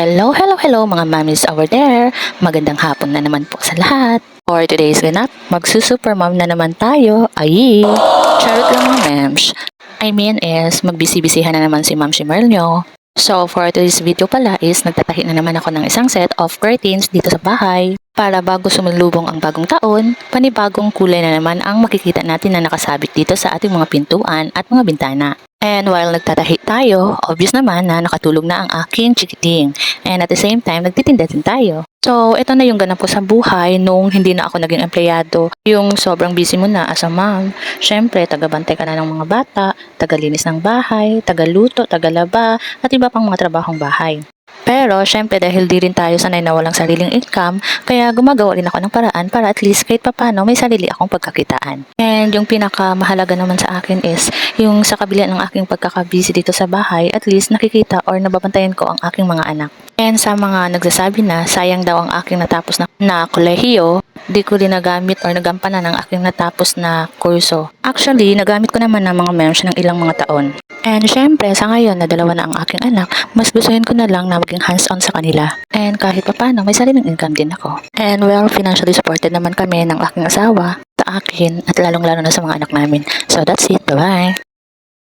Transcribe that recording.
Hello mga mommies over there. Magandang hapon na naman po sa lahat. For today's ganap, magsusuper mom na naman tayo. Ay, charot lang mga mems. I mean is, magbisi-bisihan na naman si Ma'am Shimerl nyo. So for today's video pala is, nagtatahi na naman ako ng isang set of curtains dito sa bahay. Para bago sumalubong ang bagong taon, panibagong kulay na naman ang makikita natin na nakasabit dito sa ating mga pintuan at mga bintana. And while nagtatahi tayo, obvious naman na nakatulog na ang aking chikiting. And at the same time, nagtitinda din tayo. So, ito na yung ganap ko sa buhay nung hindi na ako naging empleyado. Yung sobrang busy mo na as a mom. Siyempre, tagabantay ka na ng mga bata, tagalinis ng bahay, tagaluto, tagalaba, at iba pang mga trabahong bahay. Pero, syempre dahil di rin tayo sanay na walang sariling income, kaya gumagawa rin ako ng paraan para at least kahit papano may sarili akong pagkakitaan. And yung pinakamahalaga naman sa akin is, yung sa kabila ng aking pagkakabusy dito sa bahay, at least nakikita or nababantayan ko ang aking mga anak. And sa mga nagsasabi na sayang daw ang aking natapos na kolehiyo, di ko rin nagamit or nagampanan ang aking natapos na kurso. Actually, nagamit ko naman ng mga mems ng ilang mga taon. And syempre, sa ngayon na dalawa na ang aking anak, mas gustuhin ko na lang na maging hands-on sa kanila. And kahit pa paano, may sariling income din ako. And well, financially supported naman kami ng aking asawa sa akin at lalong-lalo na sa mga anak namin. So that's it. Bye-bye!